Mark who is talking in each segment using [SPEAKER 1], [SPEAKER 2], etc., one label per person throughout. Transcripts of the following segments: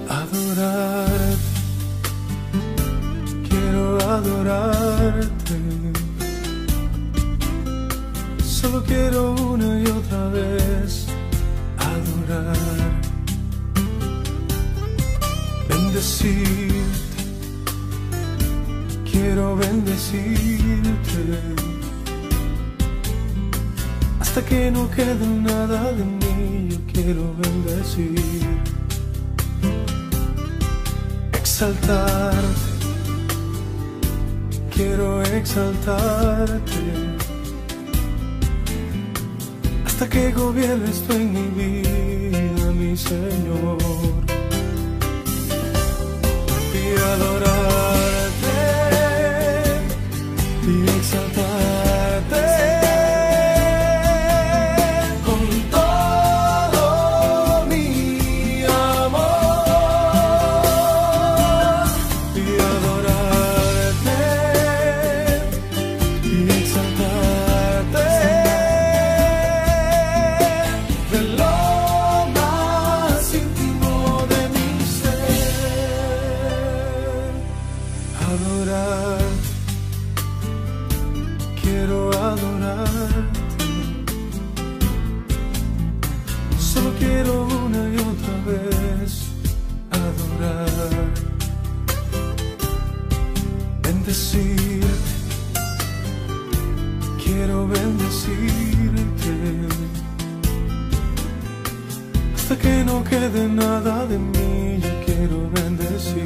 [SPEAKER 1] adorarte, quiero adorarte. Solo quiero una y otra vez adorar, bendecirte, quiero bendecirte, hasta que no quede nada de mí. Yo quiero bendecir, exaltarte, quiero exaltarte, hasta que gobiernes tú en mi vida, mi Señor, y adorarte y exaltarte con todo mi amor, y adorarte y exaltarte de lo más íntimo de mi ser. Adorarte, quiero adorarte, solo quiero una y otra vez adorar, bendecirte, quiero bendecirte, hasta que no quede nada de mí. Yo quiero bendecir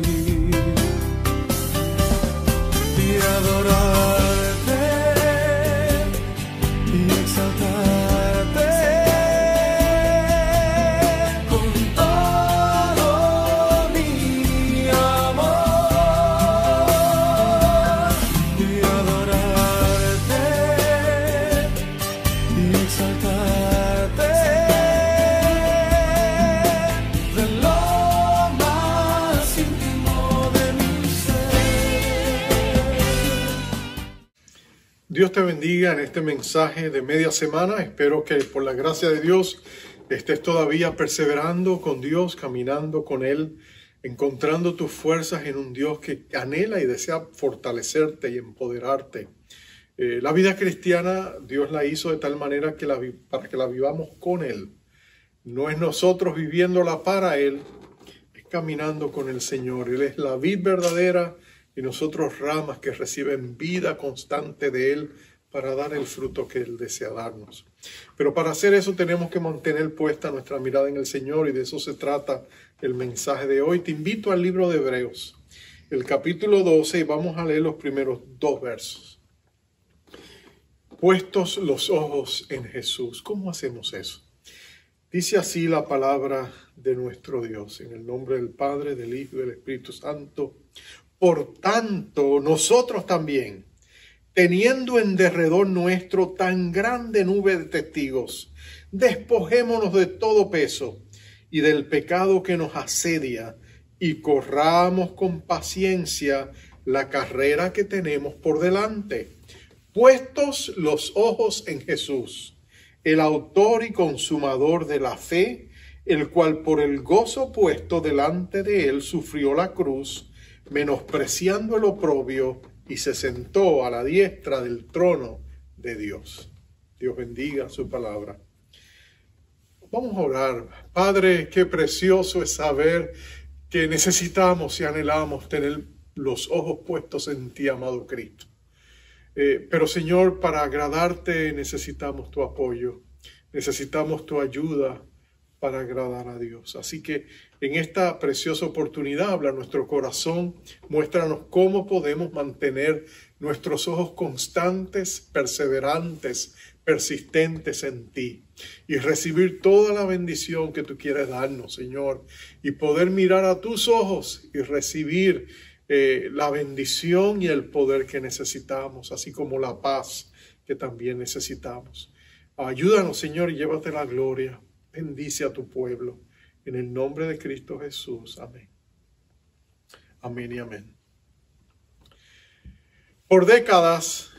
[SPEAKER 1] y adorarte y exaltarte con todo mi amor, y adorarte y exaltarte de lo más íntimo de mi ser.
[SPEAKER 2] Dios te bendiga en este mensaje de media semana. Espero que por la gracia de Dios estés todavía perseverando con Dios, caminando con Él, encontrando tus fuerzas en un Dios que anhela y desea fortalecerte y empoderarte. La vida cristiana Dios la hizo de tal manera que para que la vivamos con Él. No es nosotros viviéndola para Él, es caminando con el Señor. Él es la vid verdadera y nosotros ramas que reciben vida constante de Él para dar el fruto que Él desea darnos. Pero para hacer eso tenemos que mantener puesta nuestra mirada en el Señor, y de eso se trata el mensaje de hoy. Te invito al libro de Hebreos, el capítulo 12, y vamos a leer los primeros 2 versos. Puestos los ojos en Jesús. ¿Cómo hacemos eso? Dice así la palabra de nuestro Dios, en el nombre del Padre, del Hijo y del Espíritu Santo. Por tanto, nosotros también, teniendo en derredor nuestro tan grande nube de testigos, despojémonos de todo peso y del pecado que nos asedia, y corramos con paciencia la carrera que tenemos por delante, puestos los ojos en Jesús, el autor y consumador de la fe, el cual por el gozo puesto delante de él sufrió la cruz, menospreciando el oprobio, y se sentó a la diestra del trono de Dios. Dios bendiga su palabra. Vamos a orar. Padre, qué precioso es saber que necesitamos y anhelamos tener los ojos puestos en ti, amado Cristo. Pero Señor, para agradarte necesitamos tu apoyo, necesitamos tu ayuda para agradar a Dios. Así que en esta preciosa oportunidad habla nuestro corazón, muéstranos cómo podemos mantener nuestros ojos constantes, perseverantes, persistentes en ti, y recibir toda la bendición que tú quieres darnos, Señor, y poder mirar a tus ojos y recibir la bendición y el poder que necesitamos, así como la paz que también necesitamos. Ayúdanos, Señor, y llévate la gloria. Bendice a tu pueblo. En el nombre de Cristo Jesús. Amén. Amén y amén. Por décadas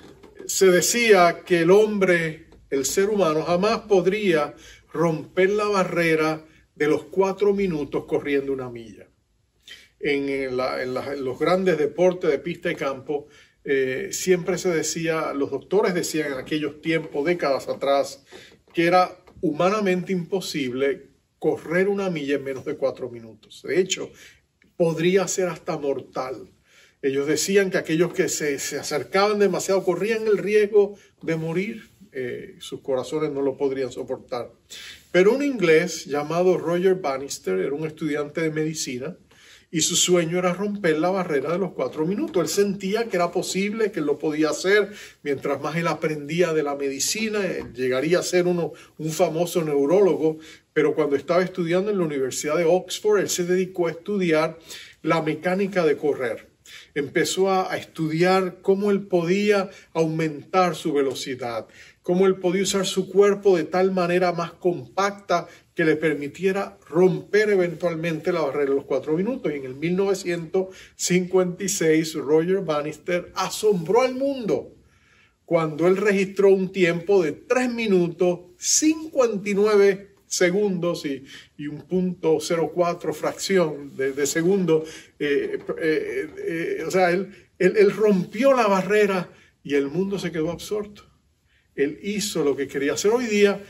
[SPEAKER 2] se decía que el hombre, el ser humano, jamás podría romper la barrera de los 4 minutos corriendo una milla. en los grandes deportes de pista y campo, siempre se decía, los doctores decían en aquellos tiempos, décadas atrás, que era humanamente imposible correr una milla en menos de 4 minutos. De hecho, podría ser hasta mortal. Ellos decían que aquellos que se acercaban demasiado corrían el riesgo de morir. Sus corazones no lo podrían soportar. Pero un inglés llamado Roger Bannister era un estudiante de medicina y su sueño era romper la barrera de los 4 minutos. Él sentía que era posible, que él lo podía hacer. Mientras más él aprendía de la medicina, llegaría a ser un famoso neurólogo. Pero cuando estaba estudiando en la Universidad de Oxford, él se dedicó a estudiar la mecánica de correr. Empezó a estudiar cómo él podía aumentar su velocidad, cómo él podía usar su cuerpo de tal manera más compacta que le permitiera romper eventualmente la barrera de los 4 minutos. Y en el 1956, Roger Bannister asombró al mundo cuando él registró un tiempo de 3 minutos, 59 segundos y un 0.04 fracción de segundo. O sea, él rompió la barrera y el mundo se quedó absorto. Él hizo lo que quería hacer. Hoy día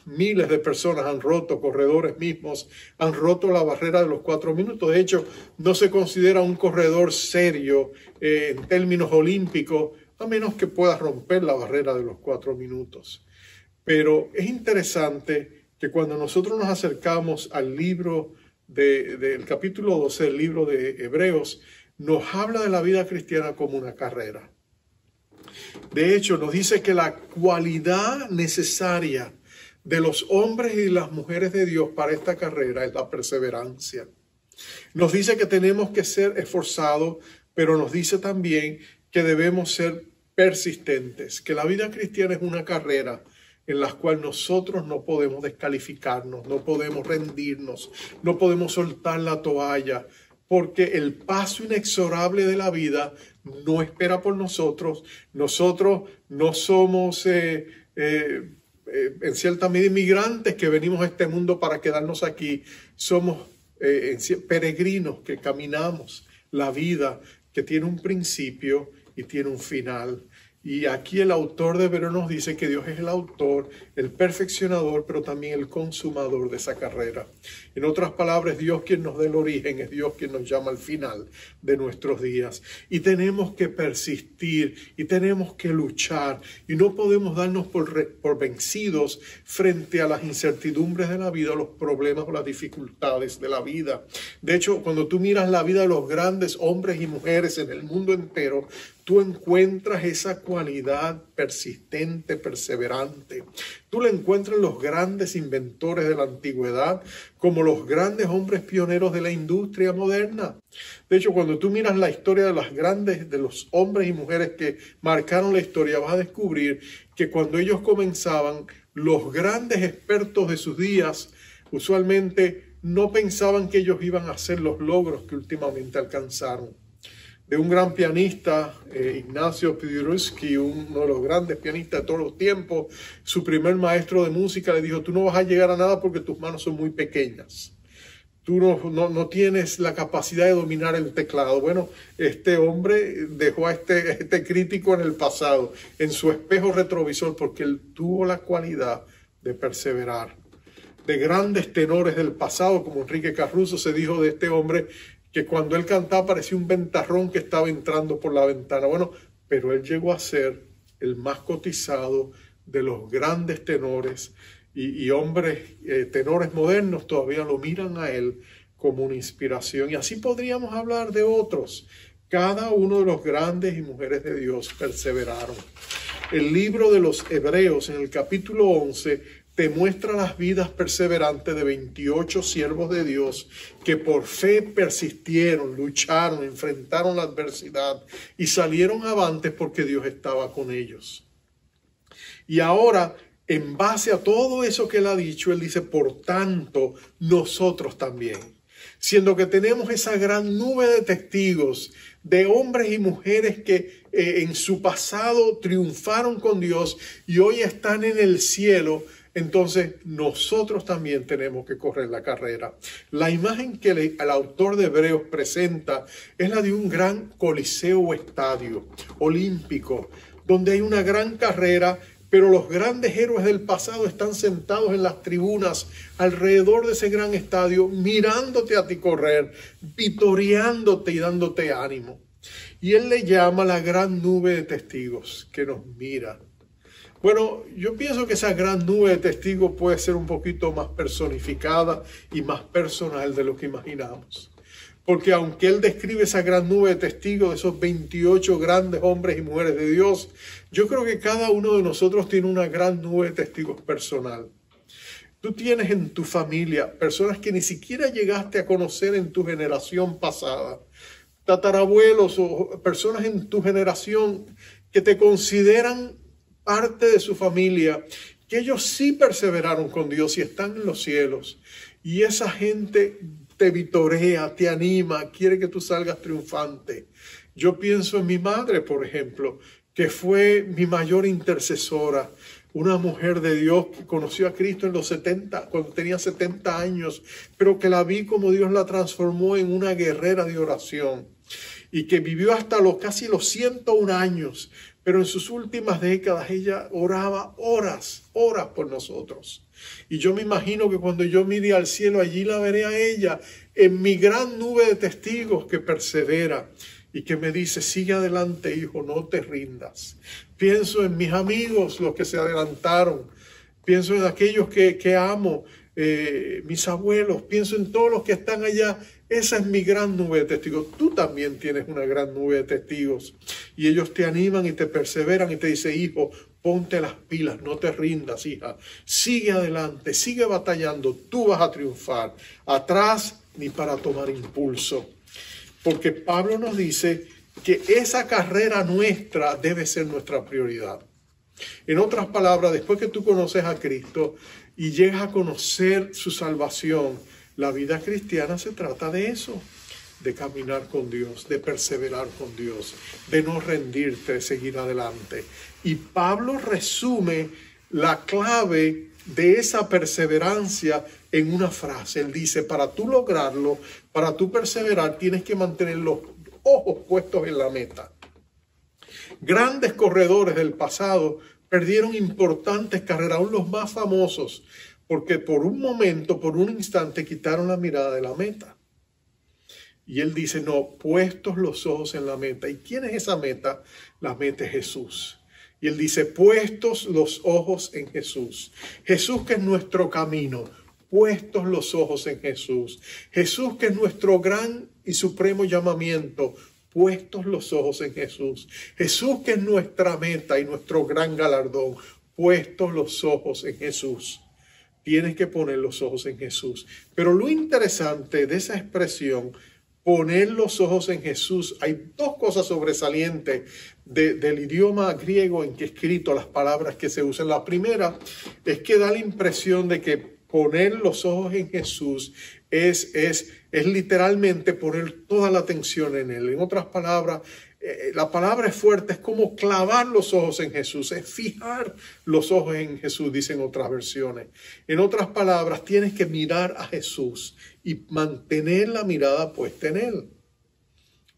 [SPEAKER 2] miles de personas han roto, corredores mismos, han roto la barrera de los 4 minutos. De hecho, no se considera un corredor serio en términos olímpicos, a menos que pueda romper la barrera de los 4 minutos. Pero es interesante que cuando nosotros nos acercamos al libro del capítulo 12 del libro de Hebreos, nos habla de la vida cristiana como una carrera. De hecho, nos dice que la cualidad necesaria de los hombres y las mujeres de Dios para esta carrera es la perseverancia. Nos dice que tenemos que ser esforzados, pero nos dice también que debemos ser persistentes, que la vida cristiana es una carrera en la cual nosotros no podemos descalificarnos, no podemos rendirnos, no podemos soltar la toalla, porque el paso inexorable de la vida no espera por nosotros. Nosotros no somos en cierta medida inmigrantes que venimos a este mundo para quedarnos aquí. Somos peregrinos que caminamos la vida que tiene un principio y tiene un final. Y aquí el autor de Hebreos nos dice que Dios es el autor, el perfeccionador, pero también el consumador de esa carrera. En otras palabras, Dios quien nos da el origen, es Dios quien nos llama al final de nuestros días. Y tenemos que persistir y tenemos que luchar. Y no podemos darnos por vencidos frente a las incertidumbres de la vida, los problemas o las dificultades de la vida. De hecho, cuando tú miras la vida de los grandes hombres y mujeres en el mundo entero, tú encuentras esa cualidad persistente, perseverante. Tú la encuentras en los grandes inventores de la antigüedad, como los grandes hombres pioneros de la industria moderna. De hecho, cuando tú miras la historia de los hombres y mujeres que marcaron la historia, vas a descubrir que cuando ellos comenzaban, los grandes expertos de sus días usualmente no pensaban que ellos iban a hacer los logros que últimamente alcanzaron. De un gran pianista, Ignacio Piłsudski, uno de los grandes pianistas de todos los tiempos, su primer maestro de música le dijo: tú no vas a llegar a nada porque tus manos son muy pequeñas. Tú no tienes la capacidad de dominar el teclado. Bueno, este hombre dejó a este crítico en el pasado, en su espejo retrovisor, porque él tuvo la cualidad de perseverar. De grandes tenores del pasado, como Enrique Caruso, se dijo de este hombre que cuando él cantaba parecía un ventarrón que estaba entrando por la ventana. Bueno, pero él llegó a ser el más cotizado de los grandes tenores y hombres, tenores modernos todavía lo miran a él como una inspiración. Y así podríamos hablar de otros. Cada uno de los grandes y mujeres de Dios perseveraron. El libro de los Hebreos, en el capítulo 11, te muestra las vidas perseverantes de 28 siervos de Dios que por fe persistieron, lucharon, enfrentaron la adversidad y salieron avantes porque Dios estaba con ellos. Y ahora, en base a todo eso que él ha dicho, él dice: por tanto, nosotros también. Siendo que tenemos esa gran nube de testigos, de hombres y mujeres que en su pasado triunfaron con Dios y hoy están en el cielo, entonces nosotros también tenemos que correr la carrera. La imagen que el autor de Hebreos presenta es la de un gran coliseo o estadio olímpico, donde hay una gran carrera, pero los grandes héroes del pasado están sentados en las tribunas alrededor de ese gran estadio, mirándote a ti correr, vitoreándote y dándote ánimo. Y él le llama la gran nube de testigos que nos mira. Bueno, yo pienso que esa gran nube de testigos puede ser un poquito más personificada y más personal de lo que imaginamos. Porque aunque él describe esa gran nube de testigos de esos 28 grandes hombres y mujeres de Dios, yo creo que cada uno de nosotros tiene una gran nube de testigos personal. Tú tienes en tu familia personas que ni siquiera llegaste a conocer en tu generación pasada, tatarabuelos o personas en tu generación que te consideran parte de su familia, que ellos sí perseveraron con Dios y están en los cielos. Y esa gente te vitorea, te anima, quiere que tú salgas triunfante. Yo pienso en mi madre, por ejemplo, que fue mi mayor intercesora, una mujer de Dios que conoció a Cristo en los 70, cuando tenía 70 años, pero que la vi como Dios la transformó en una guerrera de oración y que vivió hasta casi los 101 años, pero en sus últimas décadas ella oraba horas por nosotros. Y yo me imagino que cuando yo mire al cielo, allí la veré a ella en mi gran nube de testigos que persevera y que me dice, sigue adelante, hijo, no te rindas. Pienso en mis amigos, los que se adelantaron. Pienso en aquellos que amo, mis abuelos. Pienso en todos los que están allá. Esa es mi gran nube de testigos. Tú también tienes una gran nube de testigos. Y ellos te animan y te perseveran y te dicen, hijo, ponte las pilas, no te rindas, hija. Sigue adelante, sigue batallando. Tú vas a triunfar. Atrás ni para tomar impulso. Porque Pablo nos dice que esa carrera nuestra debe ser nuestra prioridad. En otras palabras, después que tú conoces a Cristo y llegas a conocer su salvación, la vida cristiana se trata de eso, de caminar con Dios, de perseverar con Dios, de no rendirte, de seguir adelante. Y Pablo resume la clave de esa perseverancia en una frase. Él dice, para tú lograrlo, para tú perseverar, tienes que mantener los ojos puestos en la meta. Grandes corredores del pasado perdieron importantes carreras, aún los más famosos, porque por un momento, por un instante, quitaron la mirada de la meta. Y él dice, no, puestos los ojos en la meta. ¿Y quién es esa meta? La meta es Jesús. Y él dice, puestos los ojos en Jesús. Jesús que es nuestro camino, puestos los ojos en Jesús. Jesús que es nuestro gran y supremo llamamiento, puestos los ojos en Jesús. Jesús que es nuestra meta y nuestro gran galardón, puestos los ojos en Jesús. Tienes que poner los ojos en Jesús. Pero lo interesante de esa expresión, poner los ojos en Jesús, hay dos cosas sobresalientes del idioma griego en que he escrito las palabras que se usan. La primera es que da la impresión de que poner los ojos en Jesús es literalmente poner toda la atención en Él. En otras palabras, la palabra es fuerte, es como clavar los ojos en Jesús, es fijar los ojos en Jesús, dicen otras versiones. En otras palabras, tienes que mirar a Jesús y mantener la mirada puesta en Él.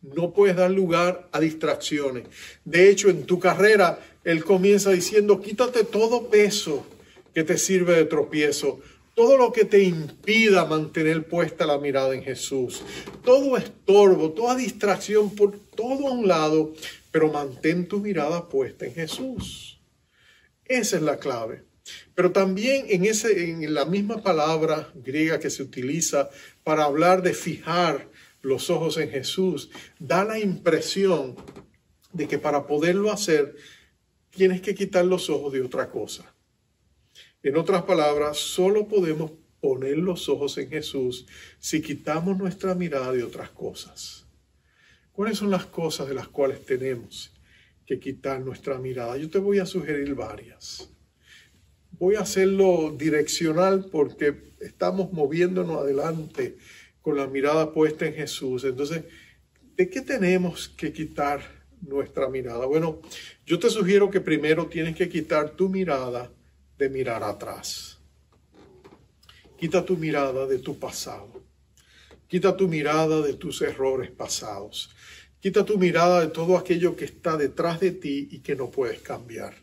[SPEAKER 2] No puedes dar lugar a distracciones. De hecho, en tu carrera, Él comienza diciendo, quítate todo peso que te sirve de tropiezo. Todo lo que te impida mantener puesta la mirada en Jesús. Todo estorbo, toda distracción, por todo a un lado, pero mantén tu mirada puesta en Jesús. Esa es la clave. Pero también en la misma palabra griega que se utiliza para hablar de fijar los ojos en Jesús, da la impresión de que para poderlo hacer tienes que quitar los ojos de otra cosa. En otras palabras, solo podemos poner los ojos en Jesús si quitamos nuestra mirada de otras cosas. ¿Cuáles son las cosas de las cuales tenemos que quitar nuestra mirada? Yo te voy a sugerir varias. Voy a hacerlo direccional porque estamos moviéndonos adelante con la mirada puesta en Jesús. Entonces, ¿de qué tenemos que quitar nuestra mirada? Bueno, yo te sugiero que primero tienes que quitar tu mirada de mirar atrás. Quita tu mirada de tu pasado. Quita tu mirada de tus errores pasados. Quita tu mirada de todo aquello que está detrás de ti y que no puedes cambiar.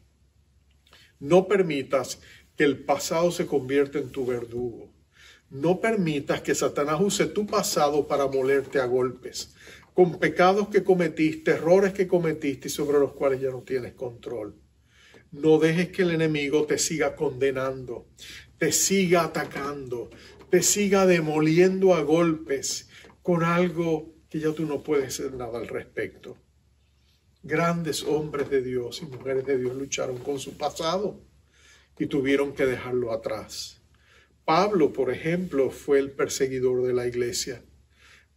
[SPEAKER 2] No permitas que el pasado se convierta en tu verdugo. No permitas que Satanás use tu pasado para molerte a golpes, con pecados que cometiste, errores que cometiste y sobre los cuales ya no tienes control. No dejes que el enemigo te siga condenando, te siga atacando, te siga demoliendo a golpes con algo que ya tú no puedes hacer nada al respecto. Grandes hombres de Dios y mujeres de Dios lucharon con su pasado y tuvieron que dejarlo atrás. Pablo, por ejemplo, fue el perseguidor de la iglesia.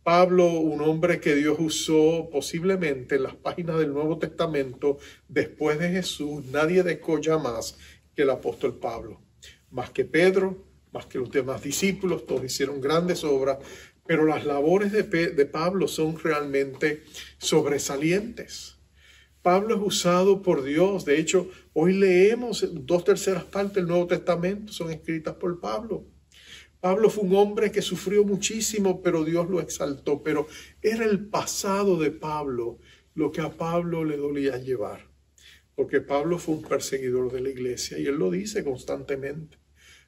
[SPEAKER 2] Pablo, un hombre que Dios usó posiblemente en las páginas del Nuevo Testamento después de Jesús, nadie destacó ya más que el apóstol Pablo. Más que Pedro, más que los demás discípulos, todos hicieron grandes obras, pero las labores de Pablo son realmente sobresalientes. Pablo es usado por Dios. De hecho, hoy leemos 2/3 partes del Nuevo Testamento, son escritas por Pablo. Pablo fue un hombre que sufrió muchísimo, pero Dios lo exaltó. Pero era el pasado de Pablo lo que a Pablo le dolía llevar. Porque Pablo fue un perseguidor de la iglesia y él lo dice constantemente.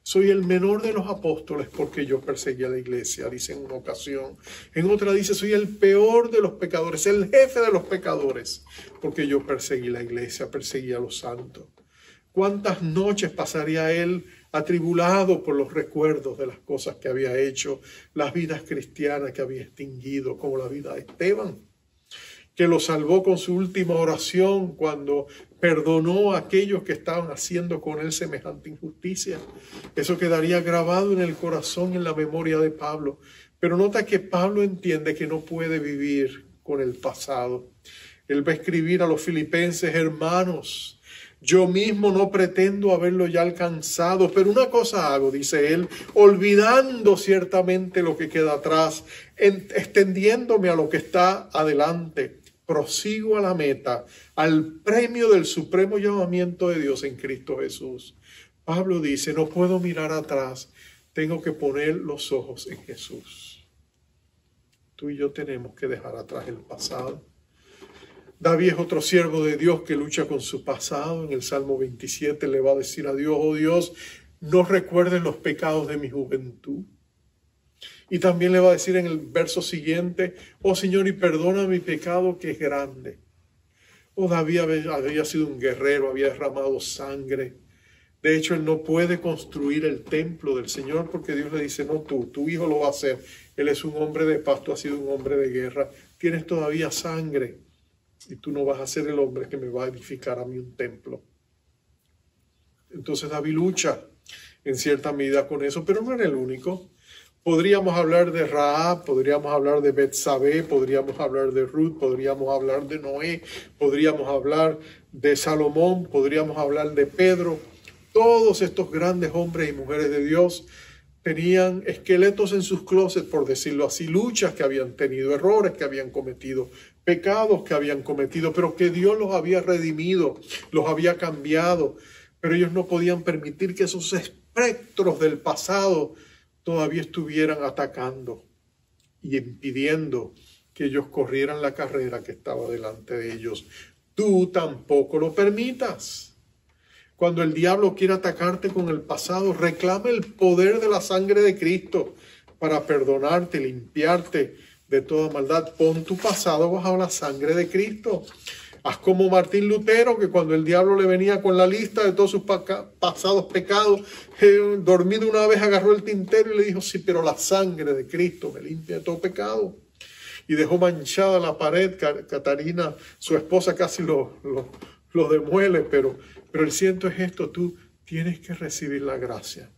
[SPEAKER 2] Soy el menor de los apóstoles porque yo perseguí a la iglesia, dice en una ocasión. En otra dice, soy el peor de los pecadores, el jefe de los pecadores, porque yo perseguí la iglesia, perseguí a los santos. ¿Cuántas noches pasaría él atribulado por los recuerdos de las cosas que había hecho, las vidas cristianas que había extinguido, como la vida de Esteban, que lo salvó con su última oración cuando perdonó a aquellos que estaban haciendo con él semejante injusticia? Eso quedaría grabado en el corazón, en la memoria de Pablo. Pero nota que Pablo entiende que no puede vivir con el pasado. Él va a escribir a los filipenses, hermanos, yo mismo no pretendo haberlo ya alcanzado, pero una cosa hago, dice él, olvidando ciertamente lo que queda atrás, extendiéndome a lo que está adelante, prosigo a la meta, al premio del supremo llamamiento de Dios en Cristo Jesús. Pablo dice, no puedo mirar atrás, tengo que poner los ojos en Jesús. Tú y yo tenemos que dejar atrás el pasado. David es otro siervo de Dios que lucha con su pasado. En el Salmo 27 le va a decir a Dios, oh Dios, no recuerdes los pecados de mi juventud. Y también le va a decir en el verso siguiente, oh Señor, y perdona mi pecado que es grande. Oh, David había sido un guerrero, había derramado sangre. De hecho, él no puede construir el templo del Señor porque Dios le dice, no tú, tu hijo lo va a hacer. Él es un hombre de paz, tú has sido un hombre de guerra. Tienes todavía sangre. Y tú no vas a ser el hombre que me va a edificar a mí un templo. Entonces David lucha en cierta medida con eso, pero no era el único. Podríamos hablar de Rahab, podríamos hablar de Betsabé, podríamos hablar de Ruth, podríamos hablar de Noé, podríamos hablar de Salomón, podríamos hablar de Pedro. Todos estos grandes hombres y mujeres de Dios tenían esqueletos en sus closets, por decirlo así, luchas que habían tenido, errores que habían cometido, pecados que habían cometido, pero que Dios los había redimido, los había cambiado. Pero ellos no podían permitir que esos espectros del pasado todavía estuvieran atacando y impidiendo que ellos corrieran la carrera que estaba delante de ellos. Tú tampoco lo permitas. Cuando el diablo quiere atacarte con el pasado, reclama el poder de la sangre de Cristo para perdonarte, limpiarte de toda maldad. Pon tu pasado bajo la sangre de Cristo. Haz como Martín Lutero, que cuando el diablo le venía con la lista de todos sus pasados pecados, dormido una vez agarró el tintero y le dijo, sí, pero la sangre de Cristo me limpia de todo pecado. Y dejó manchada la pared. Catarina, su esposa, casi lo demuele, pero el ciento es esto, tú tienes que recibir la gracia,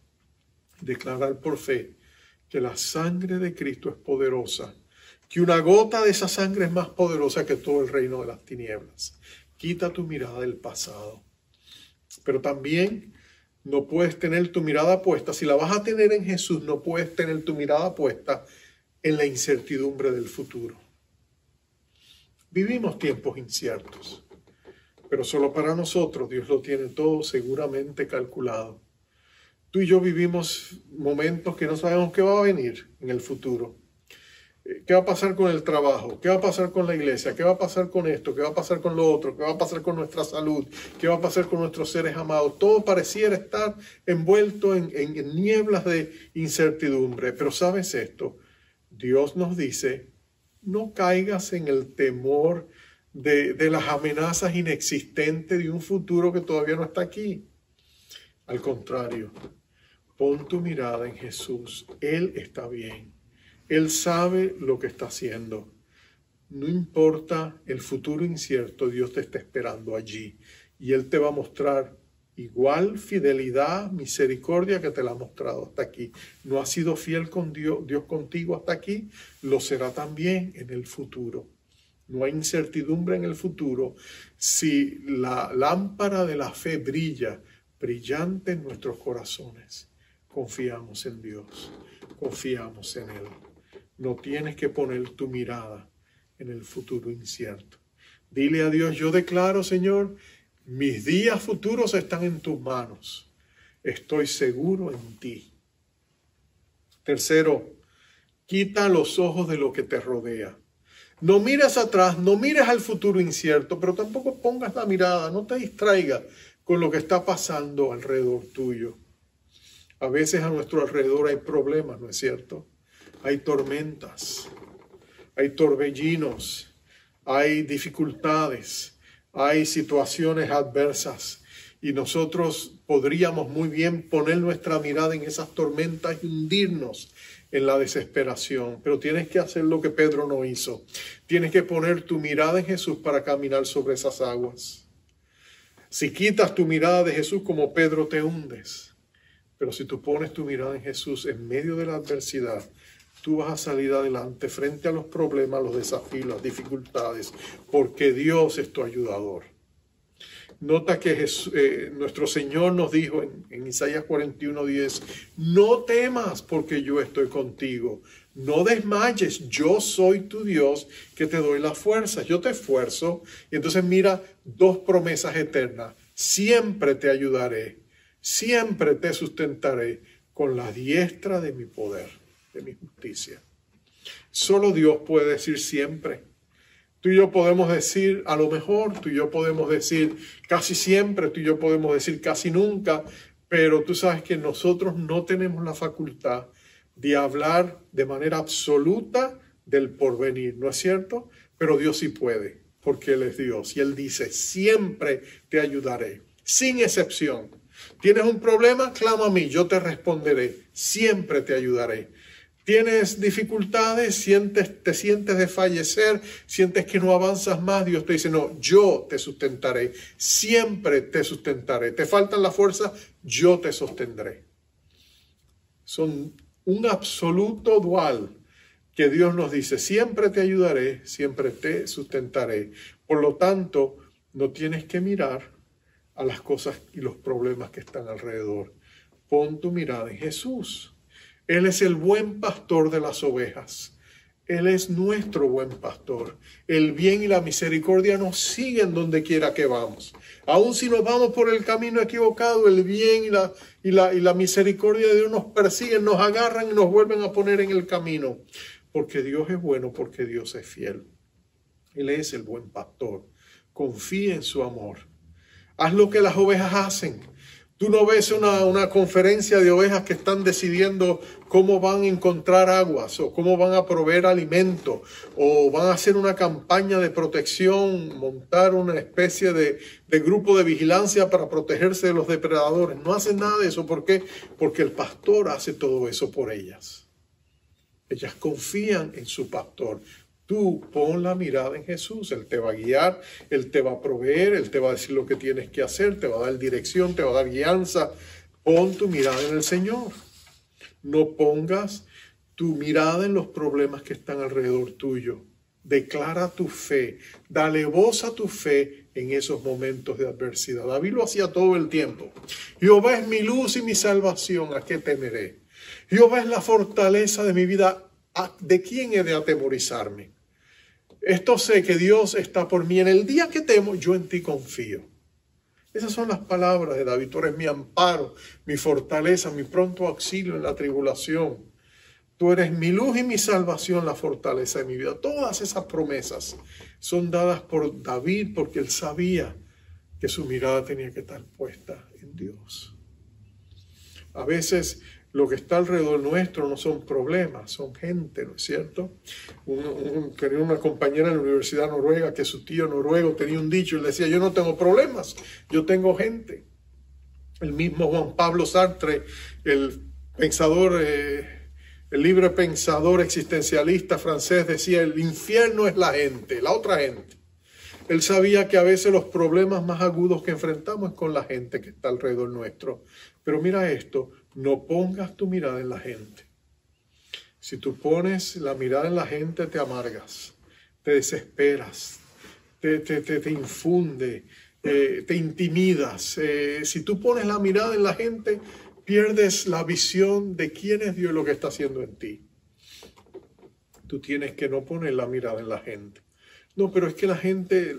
[SPEAKER 2] declarar por fe que la sangre de Cristo es poderosa, que una gota de esa sangre es más poderosa que todo el reino de las tinieblas. Quita tu mirada del pasado, pero también no puedes tener tu mirada puesta, si la vas a tener en Jesús, no puedes tener tu mirada puesta en la incertidumbre del futuro. Vivimos tiempos inciertos. pero solo para nosotros Dios lo tiene todo seguramente calculado. Tú y yo vivimos momentos que no sabemos qué va a venir en el futuro. ¿Qué va a pasar con el trabajo? ¿Qué va a pasar con la iglesia? ¿Qué va a pasar con esto? ¿Qué va a pasar con lo otro? ¿Qué va a pasar con nuestra salud? ¿Qué va a pasar con nuestros seres amados? Todo pareciera estar envuelto en nieblas de incertidumbre. Pero ¿sabes esto? Dios nos dice, no caigas en el temor de las amenazas inexistentes de un futuro que todavía no está aquí. Al contrario, pon tu mirada en Jesús. Él está bien. Él sabe lo que está haciendo. No importa el futuro incierto, Dios te está esperando allí. Y Él te va a mostrar igual fidelidad, misericordia que te la ha mostrado hasta aquí. No ha sido fiel con Dios contigo hasta aquí, lo será también en el futuro. No hay incertidumbre en el futuro. Si la lámpara de la fe brilla, brillante en nuestros corazones, confiamos en Dios, confiamos en Él. No tienes que poner tu mirada en el futuro incierto. Dile a Dios, yo declaro, Señor, mis días futuros están en tus manos. Estoy seguro en ti. Tercero, quita los ojos de lo que te rodea. No mires atrás, no mires al futuro incierto, pero tampoco pongas la mirada, no te distraigas con lo que está pasando alrededor tuyo. A veces a nuestro alrededor hay problemas, ¿no es cierto? Hay tormentas, hay torbellinos, hay dificultades, hay situaciones adversas y nosotros podríamos muy bien poner nuestra mirada en esas tormentas y hundirnos en la desesperación, pero tienes que hacer lo que Pedro no hizo. Tienes que poner tu mirada en Jesús para caminar sobre esas aguas. Si quitas tu mirada de Jesús como Pedro te hundes, pero si tú pones tu mirada en Jesús en medio de la adversidad, tú vas a salir adelante frente a los problemas, los desafíos, las dificultades, porque Dios es tu ayudador. Nota que nuestro Señor nos dijo en Isaías 41:10, no temas porque yo estoy contigo, no desmayes, yo soy tu Dios que te doy las fuerzas, yo te esfuerzo. Y entonces mira dos promesas eternas, siempre te ayudaré, siempre te sustentaré con la diestra de mi poder, de mi justicia. Solo Dios puede decir siempre. Tú y yo podemos decir a lo mejor, tú y yo podemos decir casi siempre, tú y yo podemos decir casi nunca, pero tú sabes que nosotros no tenemos la facultad de hablar de manera absoluta del porvenir, ¿no es cierto? Pero Dios sí puede, porque Él es Dios y Él dice, siempre te ayudaré, sin excepción. ¿Tienes un problema? Clama a mí, yo te responderé, siempre te ayudaré. ¿Tienes dificultades? ¿Te sientes desfallecer? ¿Sientes que no avanzas más? Dios te dice, no, yo te sustentaré. Siempre te sustentaré. ¿Te faltan las fuerzas? Yo te sostendré. Son un absoluto dual que Dios nos dice, siempre te ayudaré, siempre te sustentaré. Por lo tanto, no tienes que mirar a las cosas y los problemas que están alrededor. Pon tu mirada en Jesús. Él es el buen pastor de las ovejas. Él es nuestro buen pastor. El bien y la misericordia nos siguen donde quiera que vamos. Aun si nos vamos por el camino equivocado, el bien y la misericordia de Dios nos persiguen, nos agarran y nos vuelven a poner en el camino. Porque Dios es bueno, porque Dios es fiel. Él es el buen pastor. Confía en su amor. Haz lo que las ovejas hacen. Tú no ves una conferencia de ovejas que están decidiendo cómo van a encontrar aguas o cómo van a proveer alimento o van a hacer una campaña de protección, montar una especie de grupo de vigilancia para protegerse de los depredadores. No hacen nada de eso. ¿Por qué? Porque el pastor hace todo eso por ellas. Ellas confían en su pastor. Tú pon la mirada en Jesús, Él te va a guiar, Él te va a proveer, Él te va a decir lo que tienes que hacer, te va a dar dirección, te va a dar guianza. Pon tu mirada en el Señor. No pongas tu mirada en los problemas que están alrededor tuyo. Declara tu fe, dale voz a tu fe en esos momentos de adversidad. David lo hacía todo el tiempo. Jehová es mi luz y mi salvación, ¿a qué temeré? Jehová es la fortaleza de mi vida, ¿de quién he de atemorizarme? Esto sé que Dios está por mí. En el día que temo, yo en ti confío. Esas son las palabras de David. Tú eres mi amparo, mi fortaleza, mi pronto auxilio en la tribulación. Tú eres mi luz y mi salvación, la fortaleza de mi vida. Todas esas promesas son dadas por David porque él sabía que su mirada tenía que estar puesta en Dios. A veces lo que está alrededor nuestro no son problemas, son gente, ¿no es cierto? Tenía una compañera en la Universidad Noruega que su tío noruego tenía un dicho y le decía, yo no tengo problemas, yo tengo gente. El mismo Juan Pablo Sartre, el pensador, el libre pensador existencialista francés, decía, el infierno es la gente, la otra gente. Él sabía que a veces los problemas más agudos que enfrentamos es con la gente que está alrededor nuestro. Pero mira esto, no pongas tu mirada en la gente. Si tú pones la mirada en la gente, te amargas, te desesperas, te infunde, te intimidas. Si tú pones la mirada en la gente, pierdes la visión de quién es Dios y lo que está haciendo en ti. Tú tienes que no poner la mirada en la gente. No, pero es que la gente,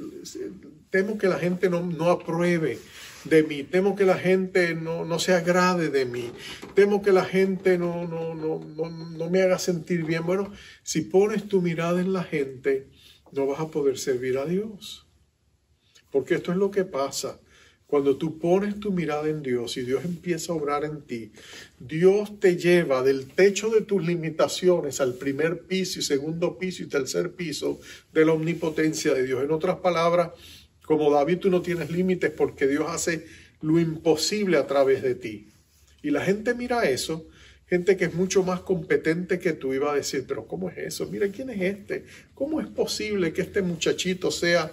[SPEAKER 2] temo que la gente no apruebe de mí, temo que la gente no se agrade de mí, temo que la gente no me haga sentir bien. Bueno, si pones tu mirada en la gente, no vas a poder servir a Dios. Porque esto es lo que pasa. Cuando tú pones tu mirada en Dios y Dios empieza a obrar en ti, Dios te lleva del techo de tus limitaciones al primer piso y segundo piso y tercer piso de la omnipotencia de Dios. En otras palabras, como David, tú no tienes límites porque Dios hace lo imposible a través de ti. Y la gente mira eso, gente que es mucho más competente que tú, iba a decir, pero ¿cómo es eso? Mira, ¿quién es este? ¿Cómo es posible que este muchachito sea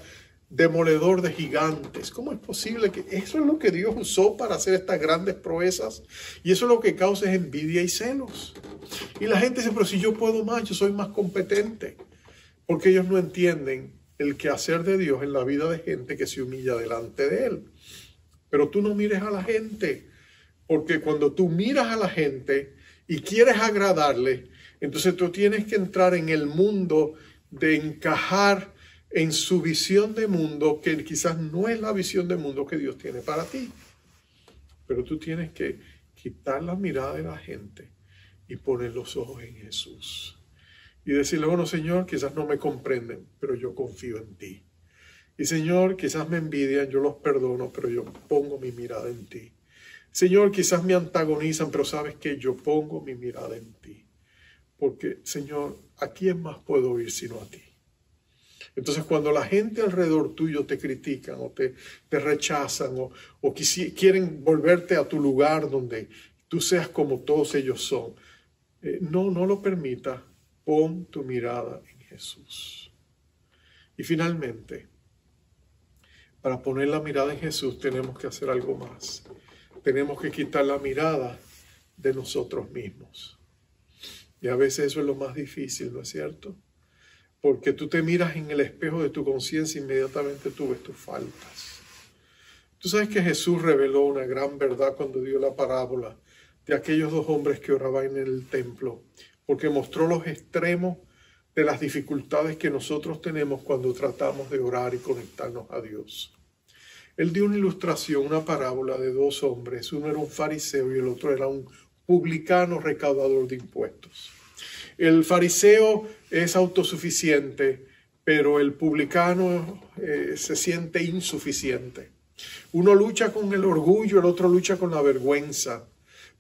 [SPEAKER 2] demoledor de gigantes? ¿Cómo es posible que eso es lo que Dios usó para hacer estas grandes proezas? Y eso es lo que causa es envidia y celos. Y la gente dice, pero si yo puedo más, yo soy más competente. Porque ellos no entienden el quehacer de Dios en la vida de gente que se humilla delante de Él. Pero tú no mires a la gente, porque cuando tú miras a la gente y quieres agradarle, entonces tú tienes que entrar en el mundo de encajar en su visión de mundo, que quizás no es la visión de mundo que Dios tiene para ti. Pero tú tienes que quitar la mirada de la gente y poner los ojos en Jesús. Y decirle, bueno, Señor, quizás no me comprenden, pero yo confío en ti. Y Señor, quizás me envidian, yo los perdono, pero yo pongo mi mirada en ti. Señor, quizás me antagonizan, pero sabes que yo pongo mi mirada en ti. Porque, Señor, ¿a quién más puedo ir sino a ti? Entonces, cuando la gente alrededor tuyo te critican o te rechazan o quieren volverte a tu lugar donde tú seas como todos ellos son, no lo permitas. Pon tu mirada en Jesús. Y finalmente, para poner la mirada en Jesús tenemos que hacer algo más. Tenemos que quitar la mirada de nosotros mismos. Y a veces eso es lo más difícil, ¿no es cierto? Porque tú te miras en el espejo de tu conciencia y inmediatamente tú ves tus faltas. Tú sabes que Jesús reveló una gran verdad cuando dio la parábola de aquellos dos hombres que oraban en el templo, porque mostró los extremos de las dificultades que nosotros tenemos cuando tratamos de orar y conectarnos a Dios. Él dio una ilustración, una parábola de dos hombres. Uno era un fariseo y el otro era un publicano recaudador de impuestos. El fariseo es autosuficiente, pero el publicano se siente insuficiente. Uno lucha con el orgullo, el otro lucha con la vergüenza.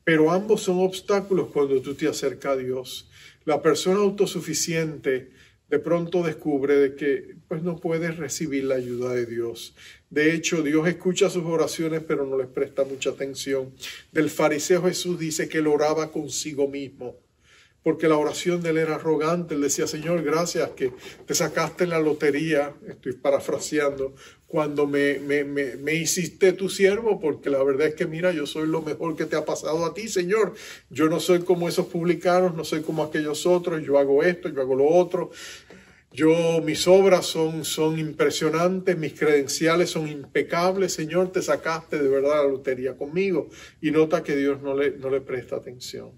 [SPEAKER 2] Pero ambos son obstáculos cuando tú te acercas a Dios. La persona autosuficiente de pronto descubre de que pues no puede recibir la ayuda de Dios. De hecho, Dios escucha sus oraciones, pero no les presta mucha atención. Del fariseo Jesús dice que él oraba consigo mismo, porque la oración de él era arrogante. Él decía, Señor, gracias que te sacaste en la lotería, estoy parafraseando, cuando me hiciste tu siervo, porque la verdad es que mira, yo soy lo mejor que te ha pasado a ti, Señor. Yo no soy como esos publicanos, no soy como aquellos otros, yo hago esto, yo hago lo otro. Mis obras son impresionantes, mis credenciales son impecables, Señor, te sacaste de verdad la lotería conmigo. Y nota que Dios no le presta atención.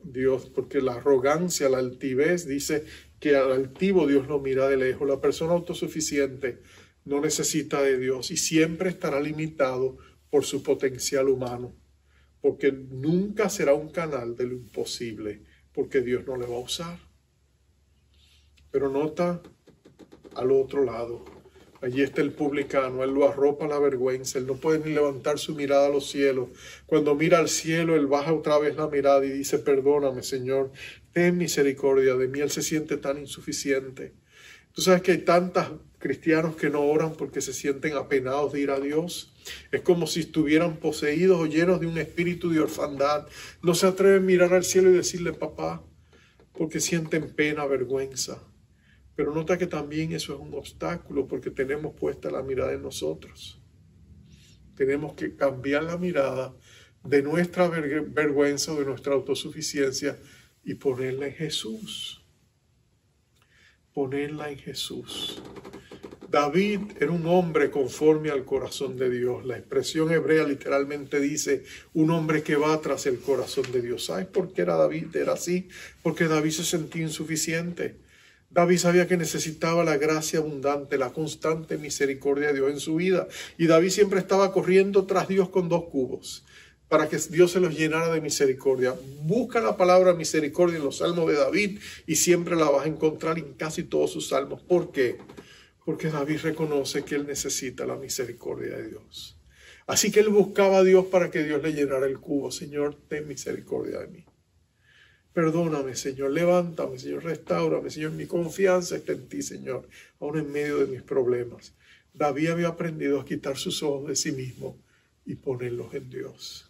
[SPEAKER 2] Dios, porque la arrogancia, la altivez, dice que al altivo Dios lo mira de lejos. La persona autosuficiente no necesita de Dios y siempre estará limitado por su potencial humano, porque nunca será un canal de lo imposible, porque Dios no le va a usar. Pero nota al otro lado, allí está el publicano, él lo arropa la vergüenza, él no puede ni levantar su mirada a los cielos. Cuando mira al cielo, él baja otra vez la mirada y dice, perdóname, Señor, ten misericordia de mí. Él se siente tan insuficiente. Tú sabes que hay tantos cristianos que no oran porque se sienten apenados de ir a Dios. Es como si estuvieran poseídos o llenos de un espíritu de orfandad. No se atreven a mirar al cielo y decirle, papá, porque sienten pena, vergüenza. Pero nota que también eso es un obstáculo porque tenemos puesta la mirada en nosotros. Tenemos que cambiar la mirada de nuestra vergüenza o de nuestra autosuficiencia y ponerla en Jesús. Ponerla en Jesús. David era un hombre conforme al corazón de Dios. La expresión hebrea literalmente dice un hombre que va tras el corazón de Dios. ¿Sabes por qué David era así? Porque David se sentía insuficiente. David sabía que necesitaba la gracia abundante, la constante misericordia de Dios en su vida. Y David siempre estaba corriendo tras Dios con 2 cubos para que Dios se los llenara de misericordia. Busca la palabra misericordia en los salmos de David y siempre la vas a encontrar en casi todos sus salmos. ¿Por qué? Porque David reconoce que él necesita la misericordia de Dios. Así que él buscaba a Dios para que Dios le llenara el cubo. Señor, ten misericordia de mí. Perdóname, Señor, levántame, Señor, restáurame, Señor, mi confianza está en ti, Señor, aún en medio de mis problemas. David había aprendido a quitar sus ojos de sí mismo y ponerlos en Dios.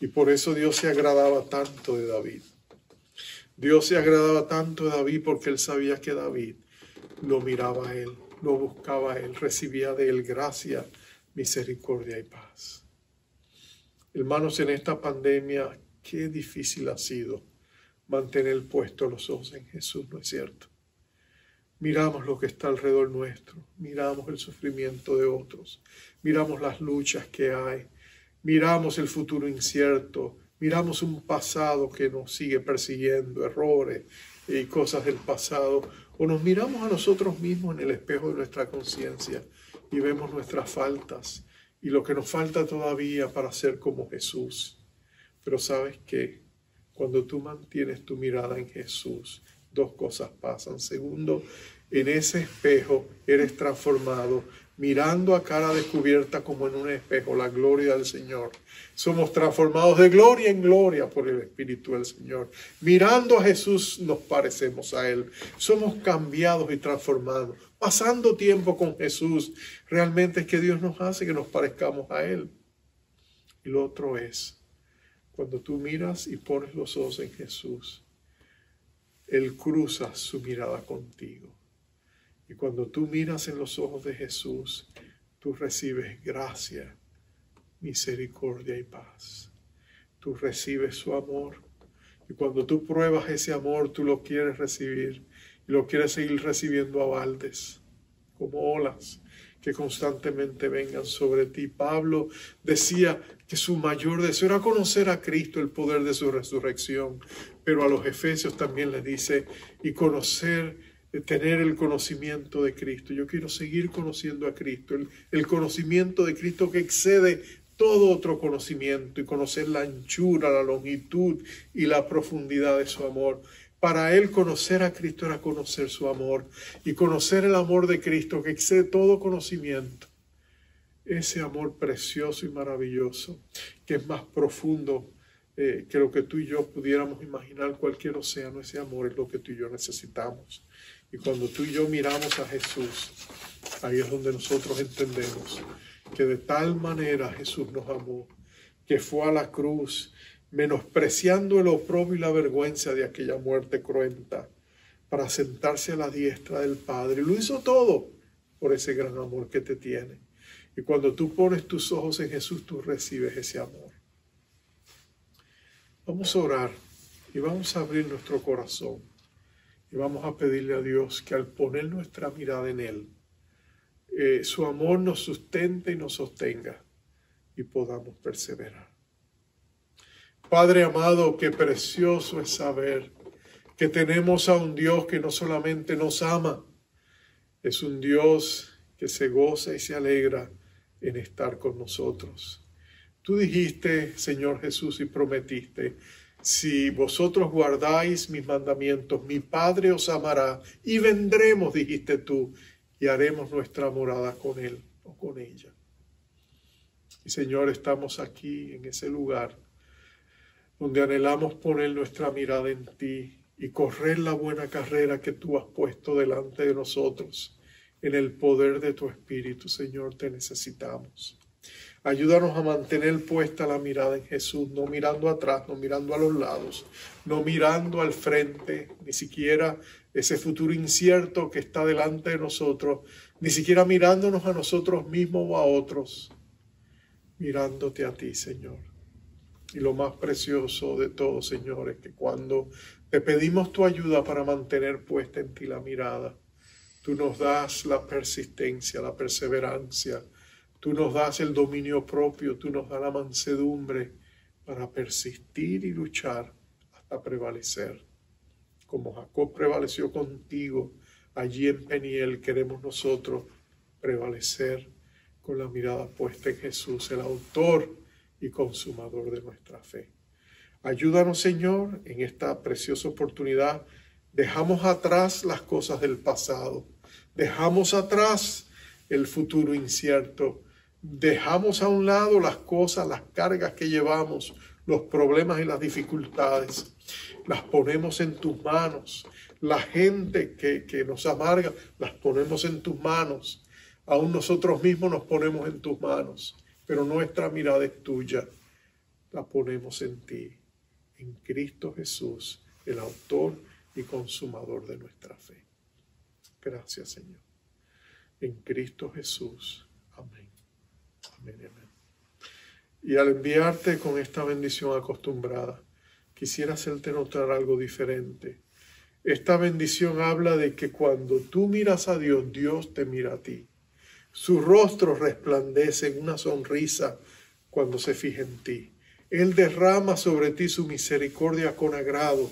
[SPEAKER 2] Y por eso Dios se agradaba tanto de David. Dios se agradaba tanto de David porque él sabía que David lo miraba a él, lo buscaba a él, recibía de él gracia, misericordia y paz. Hermanos, en esta pandemia, qué difícil ha sido mantener puestos los ojos en Jesús, ¿no es cierto? Miramos lo que está alrededor nuestro, miramos el sufrimiento de otros, miramos las luchas que hay, miramos el futuro incierto, miramos un pasado que nos sigue persiguiendo, errores y cosas del pasado, o nos miramos a nosotros mismos en el espejo de nuestra conciencia y vemos nuestras faltas y lo que nos falta todavía para ser como Jesús. Pero ¿sabes qué? Cuando tú mantienes tu mirada en Jesús, 2 cosas pasan. Segundo, en ese espejo eres transformado, mirando a cara descubierta como en un espejo la gloria del Señor. Somos transformados de gloria en gloria por el Espíritu del Señor. Mirando a Jesús nos parecemos a Él. Somos cambiados y transformados. Pasando tiempo con Jesús, realmente es que Dios nos hace que nos parezcamos a Él. Y lo otro es, cuando tú miras y pones los ojos en Jesús, Él cruza su mirada contigo. Y cuando tú miras en los ojos de Jesús, tú recibes gracia, misericordia y paz. Tú recibes su amor. Y cuando tú pruebas ese amor, tú lo quieres recibir. Y lo quieres seguir recibiendo a baldes, como olas que constantemente vengan sobre ti. Pablo decía que su mayor deseo era conocer a Cristo, el poder de su resurrección. Pero a los efesios también les dice, y tener el conocimiento de Cristo. Yo quiero seguir conociendo a Cristo, el conocimiento de Cristo que excede todo otro conocimiento, y conocer la anchura, la longitud y la profundidad de su amor. Para él conocer a Cristo era conocer su amor, y conocer el amor de Cristo que excede todo conocimiento. Ese amor precioso y maravilloso que es más profundo que lo que tú y yo pudiéramos imaginar, cualquier océano. Ese amor es lo que tú y yo necesitamos. Y cuando tú y yo miramos a Jesús, ahí es donde nosotros entendemos que de tal manera Jesús nos amó, que fue a la cruz, menospreciando el oprobio y la vergüenza de aquella muerte cruenta, para sentarse a la diestra del Padre. Y lo hizo todo por ese gran amor que te tiene. Y cuando tú pones tus ojos en Jesús, tú recibes ese amor. Vamos a orar y vamos a abrir nuestro corazón. Y vamos a pedirle a Dios que al poner nuestra mirada en Él, su amor nos sustente y nos sostenga y podamos perseverar. Padre amado, qué precioso es saber que tenemos a un Dios que no solamente nos ama, es un Dios que se goza y se alegra en estar con nosotros. Tú dijiste, Señor Jesús, y prometiste, si vosotros guardáis mis mandamientos, mi Padre os amará y vendremos, dijiste tú, y haremos nuestra morada con Él o con ella. Y Señor, estamos aquí en ese lugar donde anhelamos poner nuestra mirada en ti y correr la buena carrera que tú has puesto delante de nosotros. En el poder de tu Espíritu, Señor, te necesitamos. Ayúdanos a mantener puesta la mirada en Jesús, no mirando atrás, no mirando a los lados, no mirando al frente, ni siquiera ese futuro incierto que está delante de nosotros, ni siquiera mirándonos a nosotros mismos o a otros, mirándote a ti, Señor. Y lo más precioso de todo, Señor, es que cuando te pedimos tu ayuda para mantener puesta en ti la mirada, tú nos das la persistencia, la perseverancia, tú nos das el dominio propio, tú nos das la mansedumbre para persistir y luchar hasta prevalecer. Como Jacob prevaleció contigo allí en Peniel, queremos nosotros prevalecer con la mirada puesta en Jesús, el autor y consumador de nuestra fe. Ayúdanos, Señor, en esta preciosa oportunidad. Dejamos atrás las cosas del pasado, dejamos atrás el futuro incierto, dejamos a un lado las cosas, las cargas que llevamos, los problemas y las dificultades, las ponemos en tus manos. La gente que nos amarga, las ponemos en tus manos. Aún nosotros mismos nos ponemos en tus manos, pero nuestra mirada es tuya. La ponemos en ti, en Cristo Jesús, el autor y consumador de nuestra fe. Gracias, Señor. En Cristo Jesús. Amén. Amén, amén. Y al enviarte con esta bendición acostumbrada, quisiera hacerte notar algo diferente. Esta bendición habla de que cuando tú miras a Dios, Dios te mira a ti. Su rostro resplandece en una sonrisa cuando se fija en ti. Él derrama sobre ti su misericordia con agrado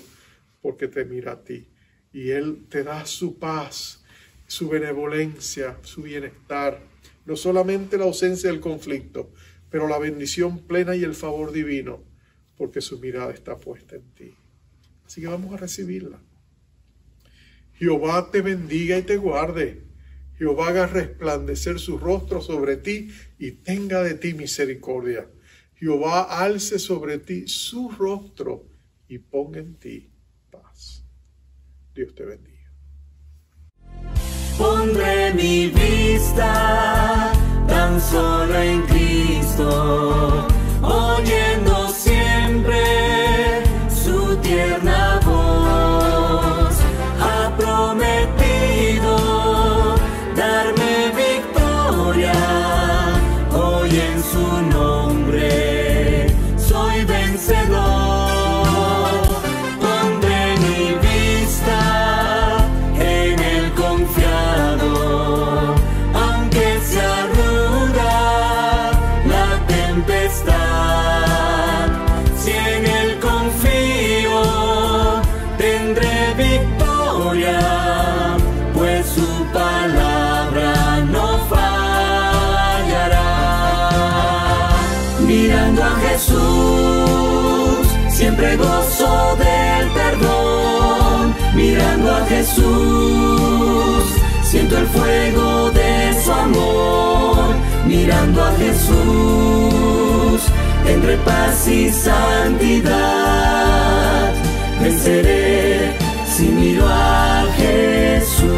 [SPEAKER 2] porque te mira a ti. Y Él te da su paz, su benevolencia, su bienestar. No solamente la ausencia del conflicto, pero la bendición plena y el favor divino, porque su mirada está puesta en ti. Así que vamos a recibirla. Jehová te bendiga y te guarde. Jehová haga resplandecer su rostro sobre ti y tenga de ti misericordia. Jehová alce sobre ti su rostro y ponga en ti paz. Dios te bendiga.
[SPEAKER 3] Pondré mi vista tan solo en Cristo, oyendo siempre su tierna voz. Ha prometido darme victoria, hoy en su nombre soy vencedor. Pondré mi vista en el confiado, aunque sea ruda la tempestad. Si en él confío, tendré victoria, pues su palabra no fallará. Mirando a Jesús, siempre gozo del perdón. Mirando a Jesús, siento el fuego de su amor. Mirando a Jesús, tendré paz y santidad. Venceré si miro a Jesús.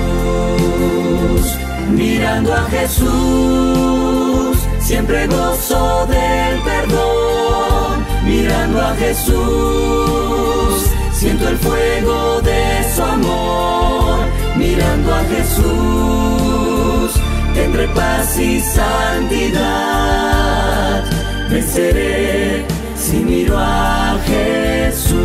[SPEAKER 3] Mirando a Jesús, siempre gozo del perdón. Mirando a Jesús, siento el fuego de su amor. Mirando a Jesús, tendré paz y santidad. Venceré si miro a Jesús.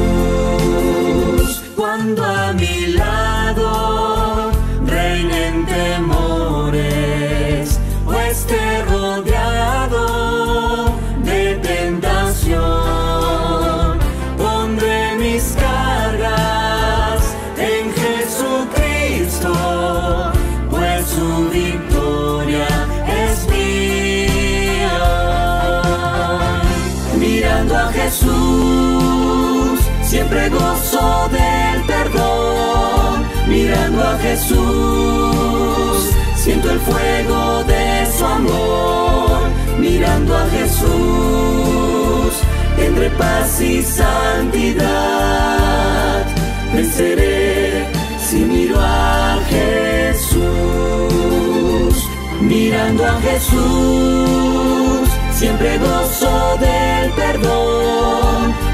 [SPEAKER 3] Cuando a mi lado reinen temores, o esté rodeado de tentación, gozo del perdón. Mirando a Jesús, siento el fuego de su amor. Mirando a Jesús, tendré paz y santidad. Venceré si miro a Jesús. Mirando a Jesús, siempre gozo del perdón.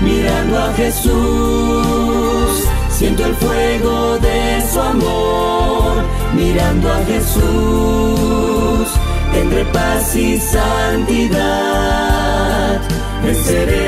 [SPEAKER 3] Mirando a Jesús, siento el fuego de su amor. Mirando a Jesús, tendré paz y santidad. Venceré